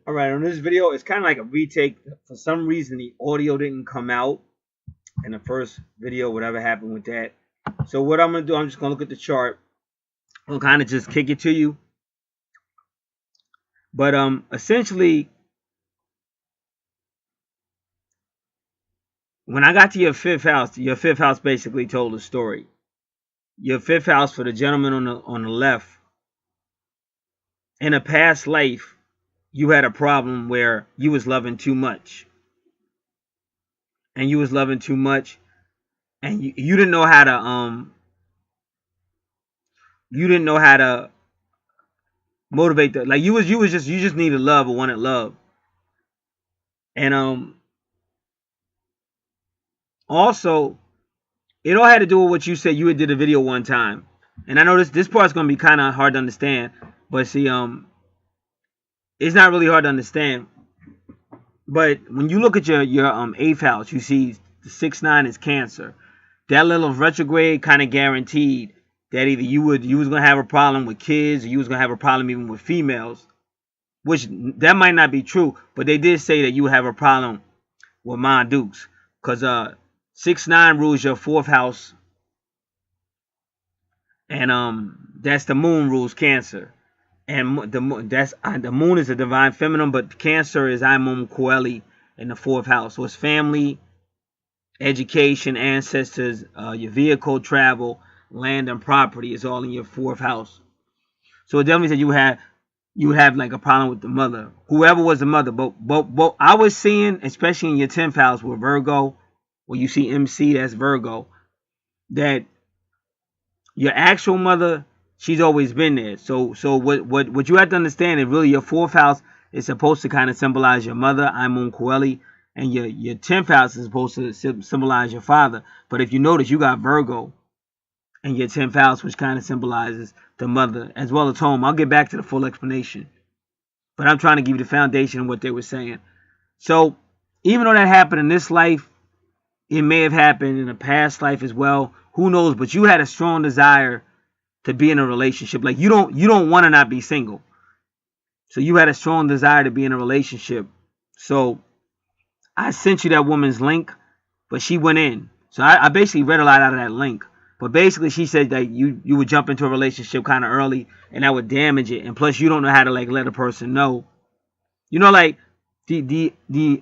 Alright, on this video, it's kind of like a retake. For some reason, the audio didn't come out in the first video, whatever happened with that. So what I'm going to do, I'm just going to look at the chart. I'll kind of just kick it to you. But essentially, when I got to your fifth house basically told a story. Your fifth house, for the gentleman on the left, in a past life, you had a problem where you was loving too much. And you was loving too much. And you didn't know how to motivate that. Like you just needed love or wanted love. And also, it all had to do with what you said. You did a video one time. And I know this part's gonna be kind of hard to understand, but see, it's not really hard to understand. But when you look at your 8th house, you see the 6-9 is Cancer. That little retrograde kind of guaranteed that either you was gonna have a problem with kids, or you was gonna have a problem even with females, which that might not be true, but they did say that you would have a problem with Dukes, because 6-9 rules your 4th house, and that's the moon rules Cancer. And the moon is a divine feminine, but Cancer is Imum Coeli in the 4th house. So it's family, education, ancestors, your vehicle, travel, land, and property is all in your 4th house. So it definitely said you have like a problem with the mother, whoever was the mother. But I was seeing, especially in your 10th house with Virgo, where you see MC, that's Virgo, that your actual mother, she's always been there. So what you have to understand is really your 4th house is supposed to kind of symbolize your mother, Imum Coeli, and your 10th house is supposed to symbolize your father. But if you notice, you got Virgo in your 10th house, which kind of symbolizes the mother as well as home. I'll get back to the full explanation, but I'm trying to give you the foundation of what they were saying. So even though that happened in this life, it may have happened in a past life as well. Who knows? But you had a strong desire to be in a relationship. Like you don't want to not be single. So you had a strong desire to be in a relationship. So I sent you that woman's link, but she went in. So I basically read a lot out of that link. But basically she said that you would jump into a relationship kind of early, and that would damage it. And plus you don't know how to like let a person know. You know, like the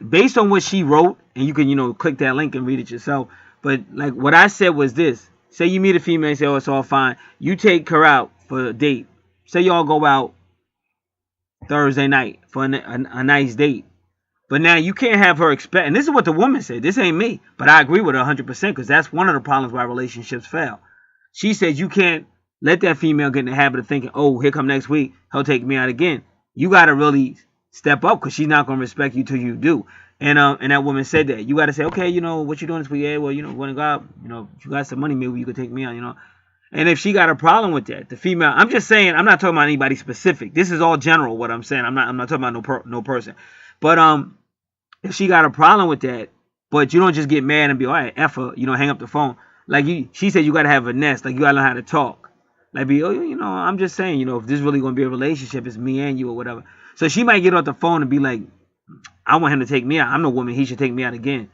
based on what she wrote, and you can, click that link and read it yourself. But like what I said was this. Say you meet a female and say, oh, it's all fine. You take her out for a date. Say y'all go out Thursday night for a nice date. But now you can't have her expect, and this is what the woman said. This ain't me, but I agree with her 100% because that's one of the problems why relationships fail. She said you can't let that female get in the habit of thinking, oh, here come next week, he'll take me out again. You got to really step up because she's not going to respect you till you do. And that woman said that. You got to say, okay, what you doing this week? Yeah, well, want to go out. If you got some money, maybe you could take me out, And if she got a problem with that, the female, I'm just saying, I'm not talking about anybody specific. This is all general what I'm saying. I'm not talking about no person. But if she got a problem with that, but you don't just get mad and be all right, F her, hang up the phone. Like she said, you got to have a nest. Like you got to learn how to talk. Like I'm just saying, if this is really going to be a relationship, it's me and you or whatever. So she might get off the phone and be like, I want him to take me out. I'm the woman. He should take me out again.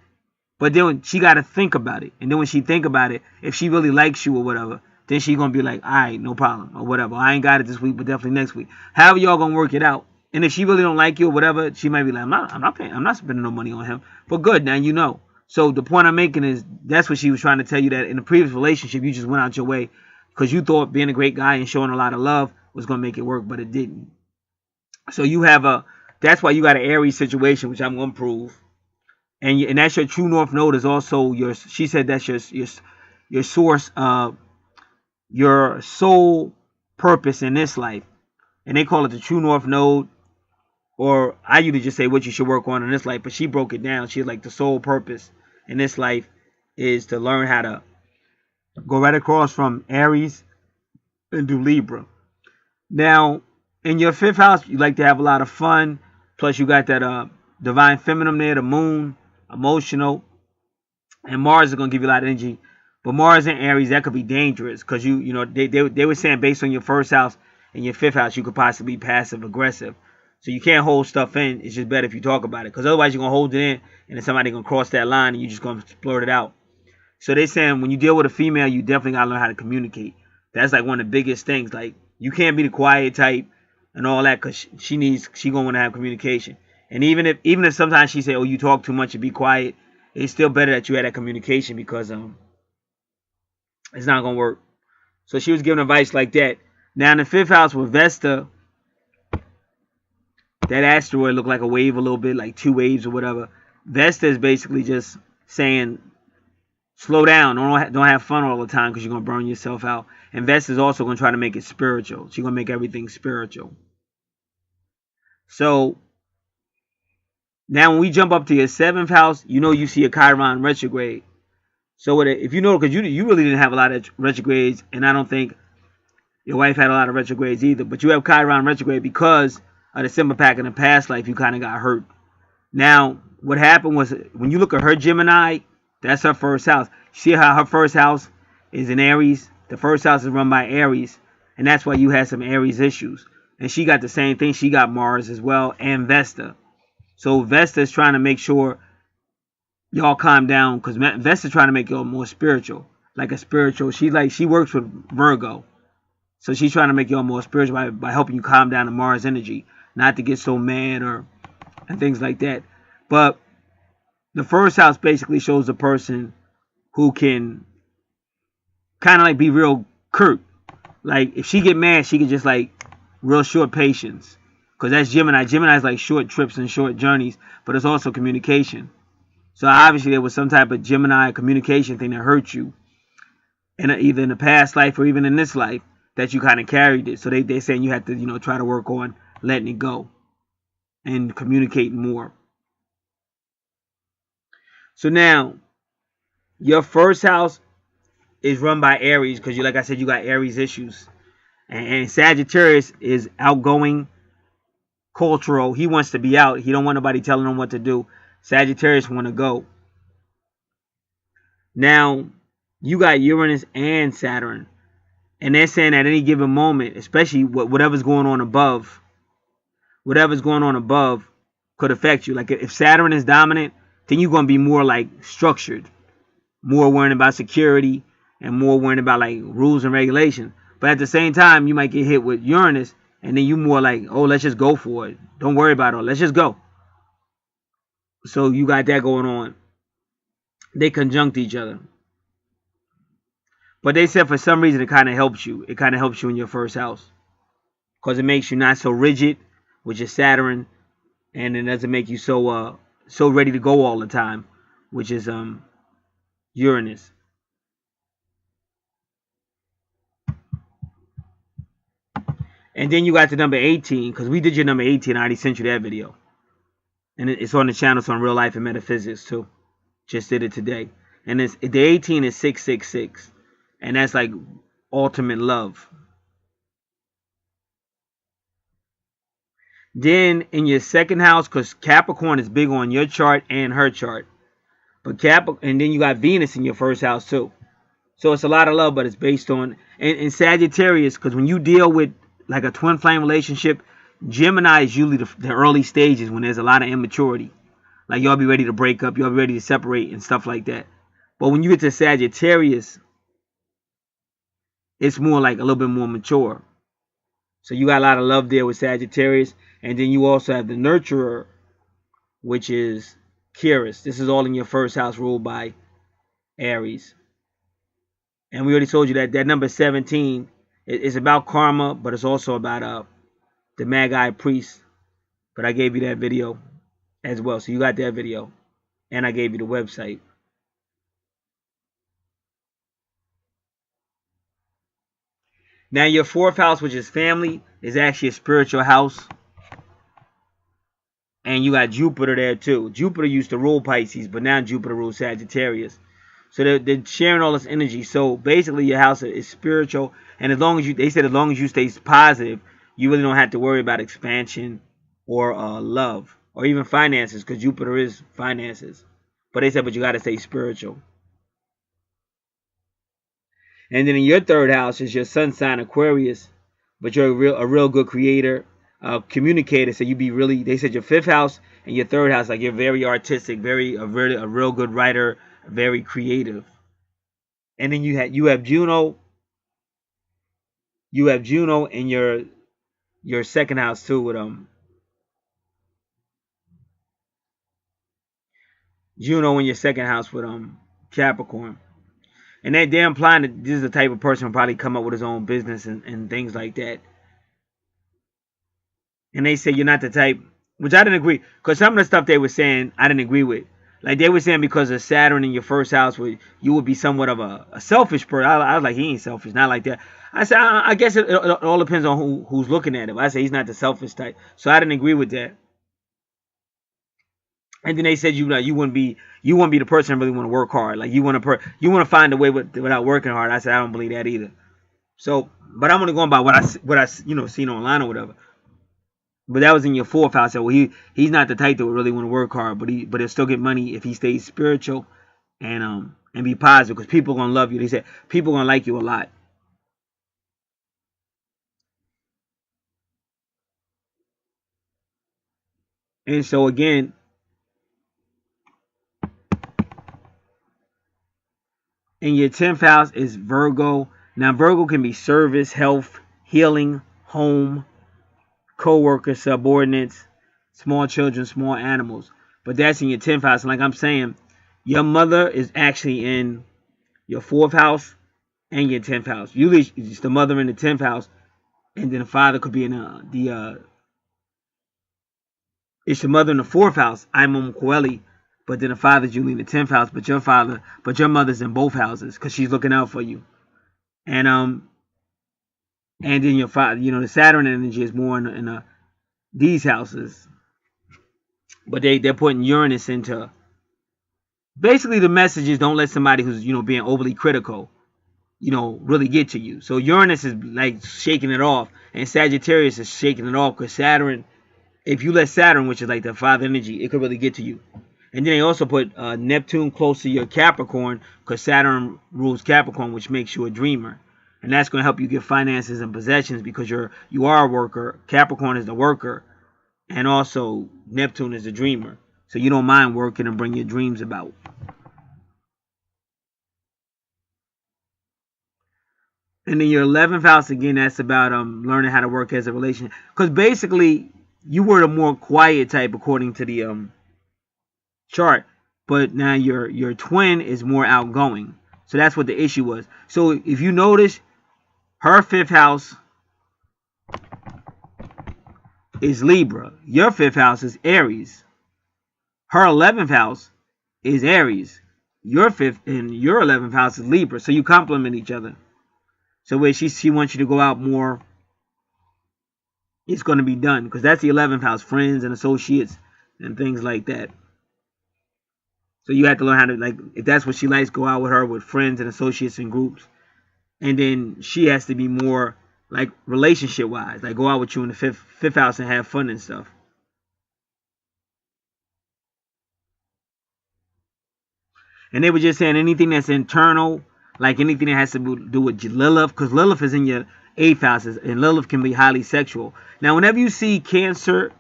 But then she got to think about it. And then when she think about it, if she really likes you or whatever, then she going to be like, all right, no problem or whatever. I ain't got it this week, but definitely next week. However y'all going to work it out. And if she really don't like you or whatever, she might be like, I'm not spending no money on him. But good, now . So the point I'm making is that's what she was trying to tell you, that in the previous relationship, you just went out your way because you thought being a great guy and showing a lot of love was going to make it work, but it didn't. So you have that's why you got an Aries situation, which I'm going to prove. And that's your true north node is also she said that's your source, your soul purpose in this life. And they call it the true north node. Or I usually just say what you should work on in this life. But she broke it down. She's like the soul purpose in this life is to learn how to go right across from Aries and do Libra. Now, in your 5th house, you like to have a lot of fun. Plus, you got that divine feminine there, the moon, emotional. And Mars is going to give you a lot of energy. But Mars and Aries, that could be dangerous. Because, they were saying based on your 1st house and your 5th house, you could possibly be passive aggressive. So you can't hold stuff in. It's just better if you talk about it. Because otherwise you're going to hold it in and then somebody going to cross that line and you're just going to blurt it out. So they saying when you deal with a female, you definitely got to learn how to communicate. That's like one of the biggest things. Like you can't be the quiet type and all that because she going to want to have communication. And even if sometimes she say, oh, you talk too much and be quiet, it's still better that you had that communication because it's not going to work. So she was giving advice like that. Now in the 5th house with Vesta, that asteroid looked like a wave a little bit, like 2 waves or whatever. Vesta is basically just saying, slow down. Don't have fun all the time because you're going to burn yourself out. And Vesta is also going to try to make it spiritual. She's going to make everything spiritual. So now when we jump up to your 7th house, you know you see a Chiron retrograde. So if you know, because you really didn't have a lot of retrogrades, and I don't think your wife had a lot of retrogrades either, but you have Chiron retrograde because of the symbol pack in the past life, you kind of got hurt. Now, what happened was when you look at her Gemini, that's her 1st house. See how her 1st house is in Aries? The 1st house is run by Aries, and that's why you had some Aries issues. And she got the same thing. She got Mars as well and Vesta. So Vesta is trying to make sure y'all calm down because Vesta is trying to make y'all more spiritual. Like a spiritual. She works with Virgo. So she's trying to make y'all more spiritual by helping you calm down the Mars energy. Not to get so mad and things like that. But the 1st house basically shows a person who can kind of like be real curt. Like if she get mad, she can just like real short patience. Because that's Gemini. Gemini is like short trips and short journeys. But it's also communication. So obviously there was some type of Gemini communication thing that hurt you. And either in the past life or even in this life that you kind of carried it. So they're saying you have to, try to work on letting it go and communicating more. So now, your 1st house is run by Aries because like I said, you got Aries issues. And Sagittarius is outgoing, cultural. He wants to be out. He don't want nobody telling him what to do. Sagittarius want to go. Now, you got Uranus and Saturn. And they're saying at any given moment, especially whatever's going on above, could affect you. Like if Saturn is dominant, then you're going to be more like structured, more worrying about security and more worrying about like rules and regulations. But at the same time, you might get hit with Uranus and then you more like, oh, let's just go for it. Don't worry about it. Let's just go. So you got that going on. They conjunct each other. But they said for some reason it kind of helps you. It kind of helps you in your 1st house. Because it makes you not so rigid, which is Saturn. And it doesn't make you so ready to go all the time, which is Uranus. And then you got the number 18, because we did your number 18. I already sent you that video. And it's on the channel. It's on Real Life and Metaphysics too. Just did it today. And the 18 is 666. And that's like ultimate love. Then in your 2nd house, because Capricorn is big on your chart and her chart. But and then you got Venus in your 1st house too. So it's a lot of love, but it's based on and Sagittarius, because when you deal with like a twin flame relationship, Gemini is usually the early stages when there's a lot of immaturity. Like y'all be ready to break up, y'all be ready to separate and stuff like that. But when you get to Sagittarius, it's more like a little bit more mature. So you got a lot of love there with Sagittarius. And then you also have the nurturer, which is Kyrus. This is all in your 1st house ruled by Aries. And we already told you that number 17 is about karma, but it's also about the Magi priest. But I gave you that video as well. So you got that video. And I gave you the website. Now your 4th house, which is family, is actually a spiritual house. And you got Jupiter there too. Jupiter used to rule Pisces, but now Jupiter rules Sagittarius. So they're sharing all this energy. So basically your house is spiritual. And as long as they said as long as you stay positive, you really don't have to worry about expansion or love or even finances, because Jupiter is finances. But they said, but you got to stay spiritual. And then in your 3rd house is your sun sign Aquarius, but you're a real good creator. communicator. So you be really, they said your 5th house and your 3rd house, like you're very artistic, a real good writer, very creative. And then you have Juno, in your 2nd house too, with Juno in your 2nd house with Capricorn. And they're implying that this is the type of person who probably come up with his own business and things like that. And they say you're not the type, which I didn't agree, because some of the stuff they were saying I didn't agree with. Like they were saying because of Saturn in your 1st house, where you would be somewhat of a selfish person. I was like, he ain't selfish, not like that. I said, I guess it all depends on who's looking at him. I said he's not the selfish type, so I didn't agree with that. And then they said you wouldn't be the person that really want to work hard. Like you want to find a way without working hard. I said I don't believe that either. So, but I'm only going by what I seen online or whatever. But that was in your 4th house. So he's not the type that would really want to work hard, but he'll still get money if he stays spiritual and be positive, because people are gonna love you. They said people are gonna like you a lot. And so again, in your 10th house is Virgo. Now Virgo can be service, health, healing, home, co-workers, subordinates, small children, small animals. But that's in your 10th house. And like I'm saying, your mother is actually in your 4th house and your 10th house. Usually it's the mother in the 10th house, and then the father could be in it's your mother in the 4th house, Imum Coeli, but then the father's usually in the 10th house, but your mother's in both houses because she's looking out for you. And then your father, the Saturn energy is more in these houses. But they're putting Uranus into, basically the message is don't let somebody who's being overly critical really get to you. So Uranus is like shaking it off, and Sagittarius is shaking it off, because Saturn, if you let Saturn, which is like the father energy, it could really get to you. And then they also put Neptune close to your Capricorn, because Saturn rules Capricorn, which makes you a dreamer. And that's going to help you get finances and possessions, because you are a worker. Capricorn is the worker, and also Neptune is the dreamer. So you don't mind working and bring your dreams about. And then your 11th house, again, that's about learning how to work as a relationship. Because basically, you were the more quiet type according to the chart. But now your twin is more outgoing. So that's what the issue was. So if you notice, her 5th house is Libra. Your 5th house is Aries. Her 11th house is Aries. Your 5th and your 11th house is Libra. So you complement each other. So where she wants you to go out more, it's going to be done, because that's the 11th house, friends and associates and things like that. So you have to learn how to, like, if that's what she likes, go out with her with friends and associates and groups. And then she has to be more like relationship wise, like go out with you in the fifth house and have fun and stuff. And they were just saying anything that's internal, like anything that has to do with Lilith, because Lilith is in your 8th house, and Lilith can be highly sexual. Now, whenever you see Cancer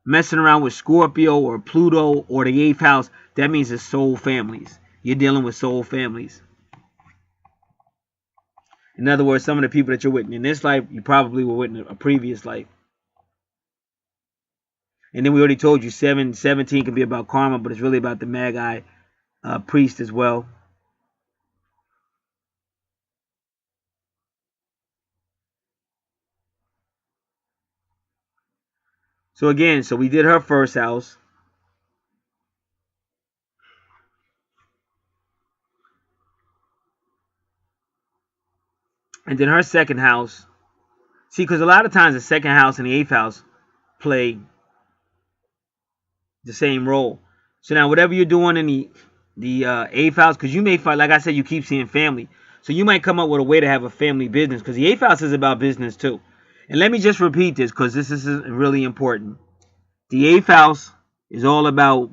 messing around with Scorpio or Pluto or the 8th house, that means it's soul families. You're dealing with soul families. In other words, some of the people that you're with in this life, you probably were with in a previous life. And then we already told you 17 can be about karma, but it's really about the Magi priest as well. So again, so we did her first house. And then her second house. See, because a lot of times the second house and the 8th house play the same role. So now whatever you're doing in the 8th house, because you may find, like I said, you keep seeing family. So you might come up with a way to have a family business, because the 8th house is about business too. And let me just repeat this, because this is really important. The 8th house is all about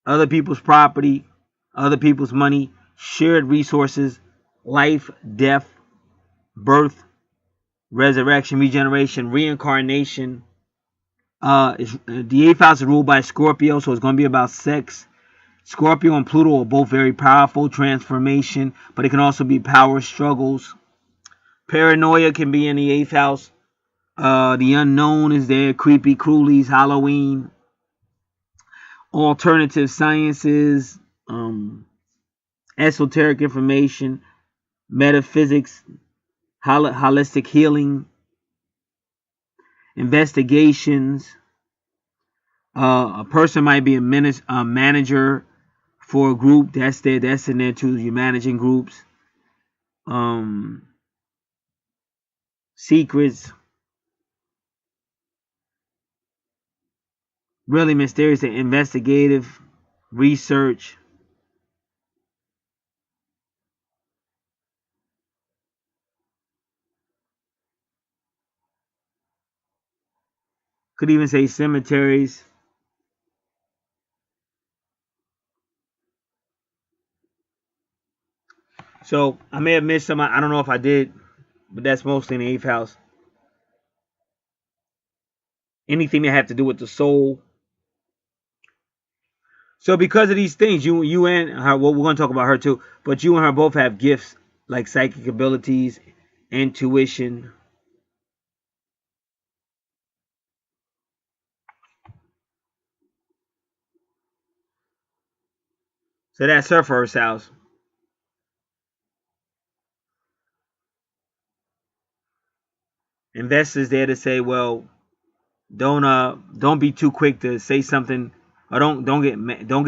other people's property, other people's money, shared resources, life, death, birth, resurrection, regeneration, reincarnation. The eighth house is ruled by Scorpio, so it's going to be about sex. Scorpio and Pluto are both very powerful, transformation, but it can also be power struggles. Paranoia can be in the eighth house. The unknown is there, creepy cruelies, Halloween, alternative sciences, esoteric information, metaphysics, holistic healing, investigations. A person might be a manager for a group. That's in there too. You're managing groups. Secrets. Really mysterious and investigative research. Could even say cemeteries. So I may have missed some. I don't know if I did, but that's mostly in the eighth house. Anything that have to do with the soul. So because of these things, you and her, well, we're going to talk about her too, but you and her both have gifts like psychic abilities, intuition. So that's her first house. Investors there to say, well, don't be too quick to say something, or don't get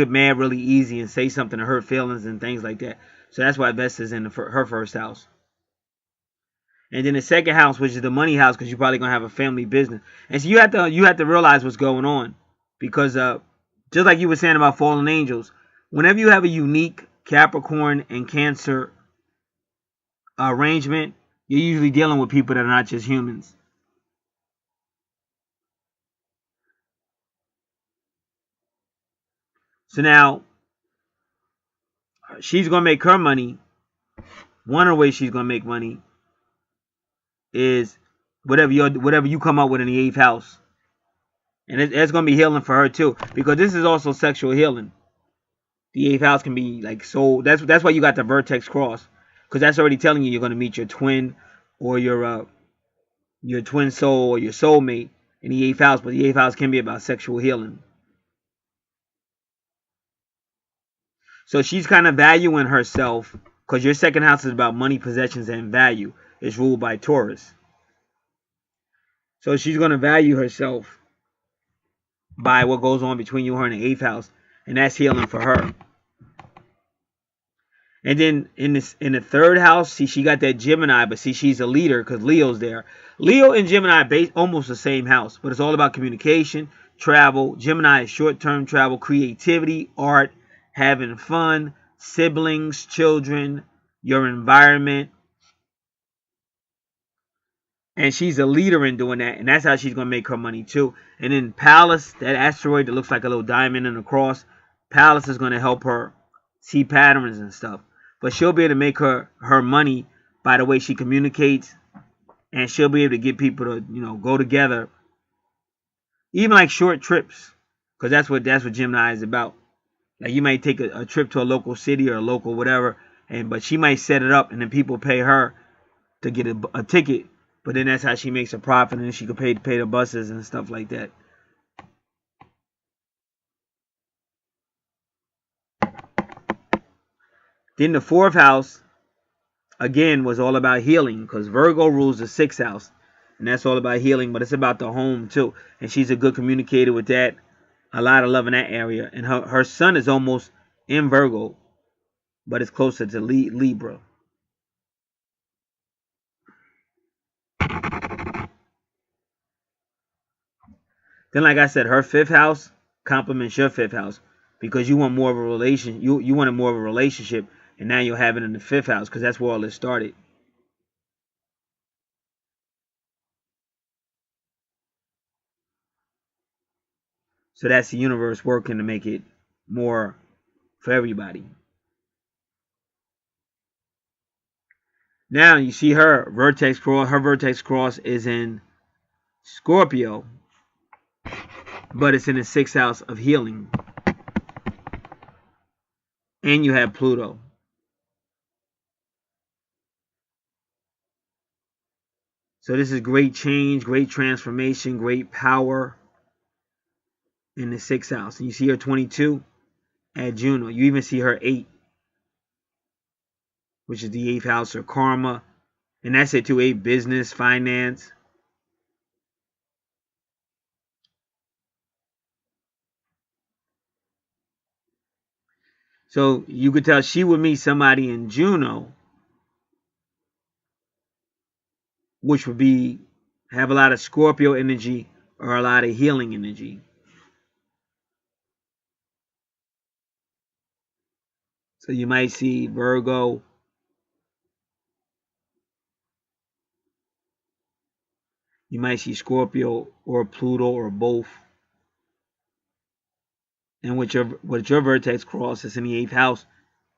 mad really easy and say something to hurt feelings and things like that. So that's why investors in her first house. And then the second house, which is the money house, because you're probably gonna have a family business. And so you have to realize what's going on, because just like you were saying about fallen angels, whenever you have a unique Capricorn and Cancer arrangement, you're usually dealing with people that are not just humans. So now she's gonna make her money. One of the ways she's gonna make money is whatever you come up with in the eighth house, and it's gonna be healing for her too, because this is also sexual healing. The eighth house can be like soul. That's why you got the vertex cross, because that's already telling you you're gonna meet your twin, or your twin soul, or your soulmate in the eighth house. But the eighth house can be about sexual healing. So she's kind of valuing herself, because your second house is about money, possessions, and value. It's ruled by Taurus. So she's going to value herself by what goes on between you and her in the eighth house. And that's healing for her. And then in the third house, see, she got that Gemini, but see, she's a leader because Leo's there. Leo and Gemini base almost the same house, but it's all about communication, travel. Gemini is short-term travel, creativity, art, having fun, siblings, children, your environment. And she's a leader in doing that, and that's how she's going to make her money too. And then Pallas, that asteroid that looks like a little diamond and a cross, Pallas is going to help her see patterns and stuff. But she'll be able to make her money by the way she communicates, and she'll be able to get people to go together, even like short trips, because that's what Gemini is about. Like you might take a trip to a local city or a local whatever, but she might set it up, and then people pay her to get a ticket. But then that's how she makes a profit, and then she could pay the buses and stuff like that. Then the fourth house, again, was all about healing, because Virgo rules the sixth house. And that's all about healing, but it's about the home too. And she's a good communicator with that. A lot of love in that area. And her sun is almost in Virgo, but it's closer to Libra. Then, like I said, her fifth house complements your fifth house, because you want more of a relation. You wanted more of a relationship, and now you'll have it in the fifth house, because that's where all this started. So that's the universe working to make it more for everybody. Now you see her vertex cross. Her vertex cross is in Scorpio, but it's in the 6th house of healing. And you have Pluto. So this is great change, great transformation, great power in the 6th house. And you see her 22 at Juno. You even see her 8, which is the 8th house, or karma. And that's it too, 8, business, finance. So you could tell she would meet somebody in Juno, which would be have a lot of Scorpio energy or a lot of healing energy. So you might see Virgo, you might see Scorpio or Pluto or both. And with your vertex cross is in the 8th house,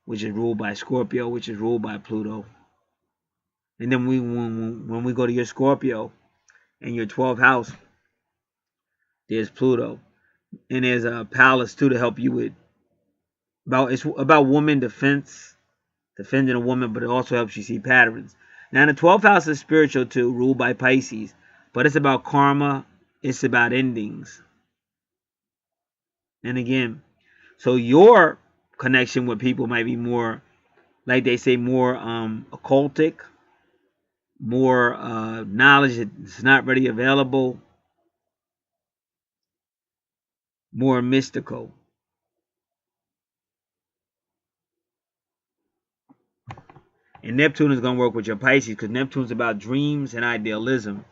which is ruled by Scorpio, which is ruled by Pluto. And then when we go to your Scorpio and your 12th house, there's Pluto. And there's a palace too to help you with it's about woman defense, defending a woman, but it also helps you see patterns. Now the 12th house is spiritual too, ruled by Pisces, but it's about karma, it's about endings. And again, so your connection with people might be more, like they say, more occultic, more knowledge that's not readily available, more mystical. And Neptune is going to work with your Pisces, because Neptune's about dreams and idealism.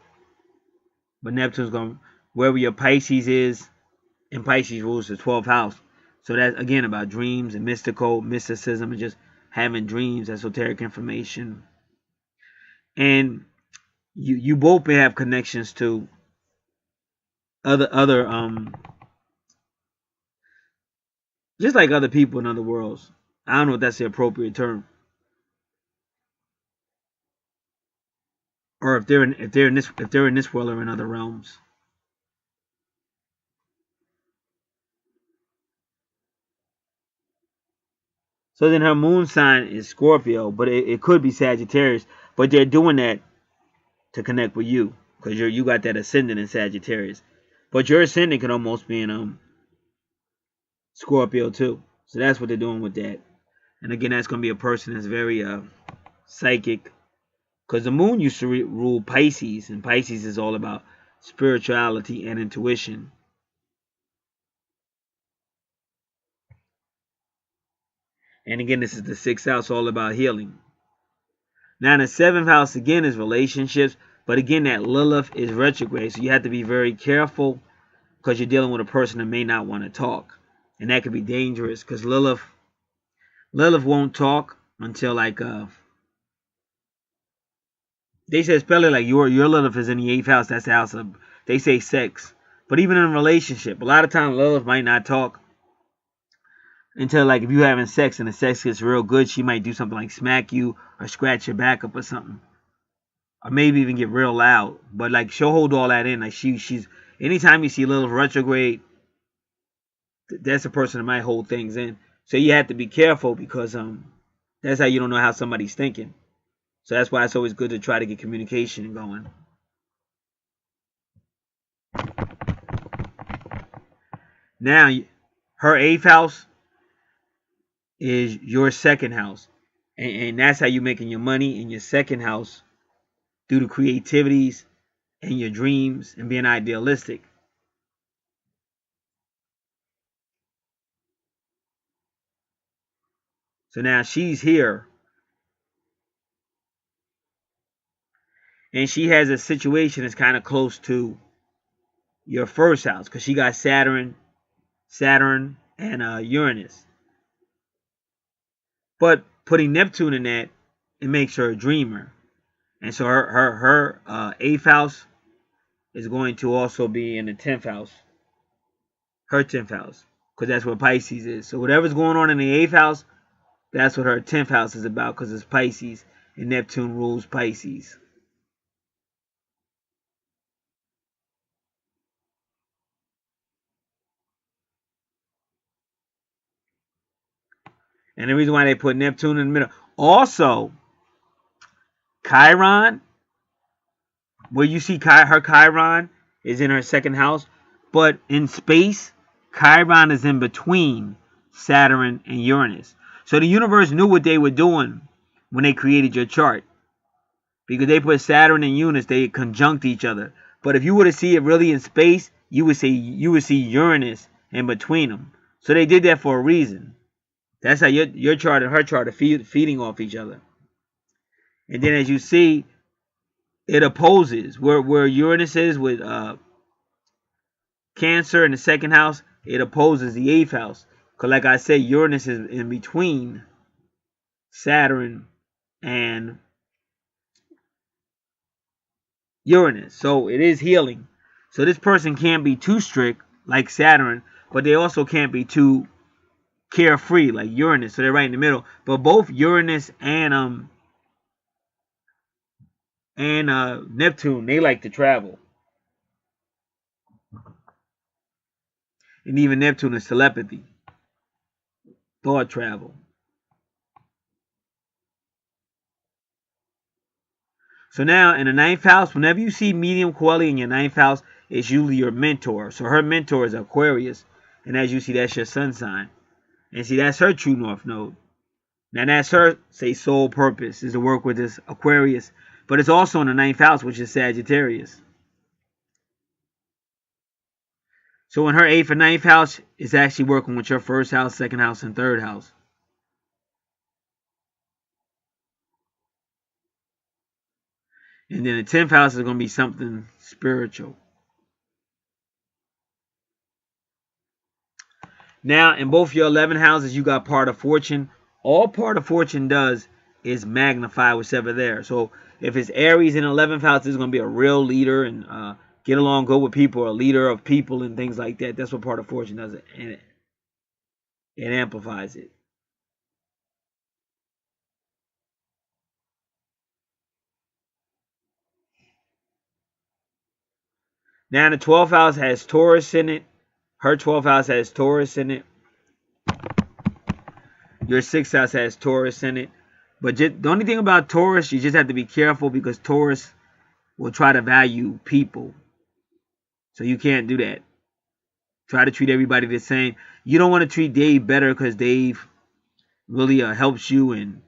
But Neptune's going to, wherever your Pisces is, and Pisces rules the 12th house. So that's, again, about dreams and mysticism, and just having dreams, esoteric information. And you both may have connections to other just like other people in other worlds. I don't know if that's the appropriate term, or if they're in this world or in other realms. So then her moon sign is Scorpio, but it could be Sagittarius. But they're doing that to connect with you, because you got that ascendant in Sagittarius. But your ascendant can almost be in Scorpio too. So that's what they're doing with that. And again, that's going to be a person that's very psychic, because the moon used to rule Pisces, and Pisces is all about spirituality and intuition. And again, this is the 6th house, all about healing. Now, the 7th house, again, is relationships. But again, that Lilith is retrograde. So you have to be very careful, because you're dealing with a person that may not want to talk. And that could be dangerous, because Lilith won't talk until, like, they say, especially like your Lilith is in the 8th house. That's the house of, they say, sex. But even in a relationship, a lot of times Lilith might not talk until, like, if you're having sex and the sex gets real good, she might do something like smack you or scratch your back up or something, or maybe even get real loud. But like, she'll hold all that in. Like, she's anytime you see Lilith retrograde, that's a person that might hold things in. So you have to be careful, because that's how you don't know how somebody's thinking. So that's why it's always good to try to get communication going. Now, her 8th house is your 2nd house. And that's how you're making your money, in your 2nd house, due to creativities and your dreams and being idealistic. So now she's here, and she has a situation that's kind of close to your 1st house, because she got Saturn and Uranus. But putting Neptune in that, it makes her a dreamer. And so her 8th house is going to also be in the 10th house. Her 10th house, because that's where Pisces is. So whatever's going on in the 8th house, that's what her 10th house is about, because it's Pisces. and Neptune rules Pisces. And the reason why they put Neptune in the middle. Also, Chiron, where you see her Chiron is in her second house. But in space, Chiron is in between Saturn and Uranus. So the universe knew what they were doing when they created your chart. Because they put Saturn and Uranus, they conjunct each other. But if you were to see it really in space, you would see Uranus in between them. So they did that for a reason. That's how your chart and her chart are feeding off each other. And then as you see, it opposes where Uranus is with Cancer in the second house. It opposes the 8th house. Because like I said, Uranus is in between Saturn and Uranus. So it is healing. So this person can't be too strict like Saturn, but they also can't be too carefree like Uranus. So they're right in the middle. But both Uranus and Neptune, they like to travel. And even Neptune is telepathy, thought travel. So now in the 9th house, whenever you see medium Coeli in your 9th house, it's usually your mentor. So her mentor is Aquarius. And as you see, that's your sun sign. And see, that's her true north node. Now that's her, say, sole purpose is to work with this Aquarius. But it's also in the 9th house, which is Sagittarius. So in her 8th and 9th house, it's actually working with your 1st house, 2nd house, and 3rd house. And then the 10th house is going to be something spiritual. Now, in both your 11 houses, you got part of fortune. All part of fortune does is magnify whatever there. So if it's Aries in the 11th house, it's going to be a real leader and get along good with people, a leader of people and things like that. That's what part of fortune does. And it amplifies it. Now, the 12th house has Taurus in it. Her 12th house has Taurus in it. Your 6th house has Taurus in it. But the only thing about Taurus, you just have to be careful because Taurus will try to value people. So you can't do that. Try to treat everybody the same. You don't want to treat Dave better because Dave really helps you and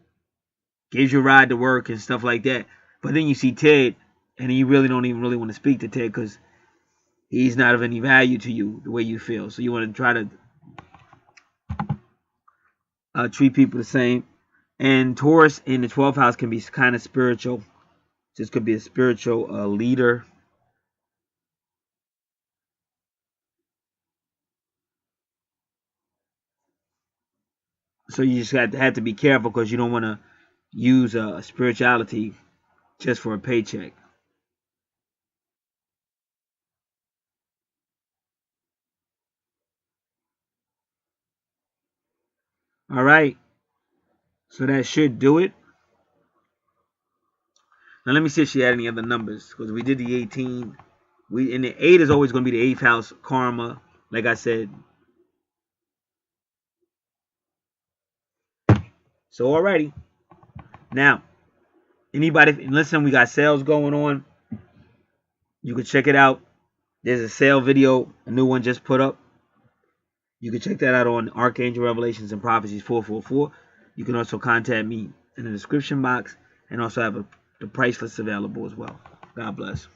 gives you a ride to work and stuff like that. But then you see Ted, and you really don't even really want to speak to Ted because he's not of any value to you the way you feel. So you want to try to treat people the same. And Taurus in the 12th house can be kind of spiritual. This could be a spiritual leader. So you just have to be careful because you don't want to use spirituality just for a paycheck. All right. So that should do it. Now let me see if she had any other numbers because we did the 18. And the 8 is always going to be the 8th house karma, like I said. So alrighty. Now, anybody listen, we got sales going on. You can check it out. There's a sale video, a new one just put up. You can check that out on Archangel Revelations and Prophecies 444. You can also contact me in the description box and also have the price list available as well. God bless.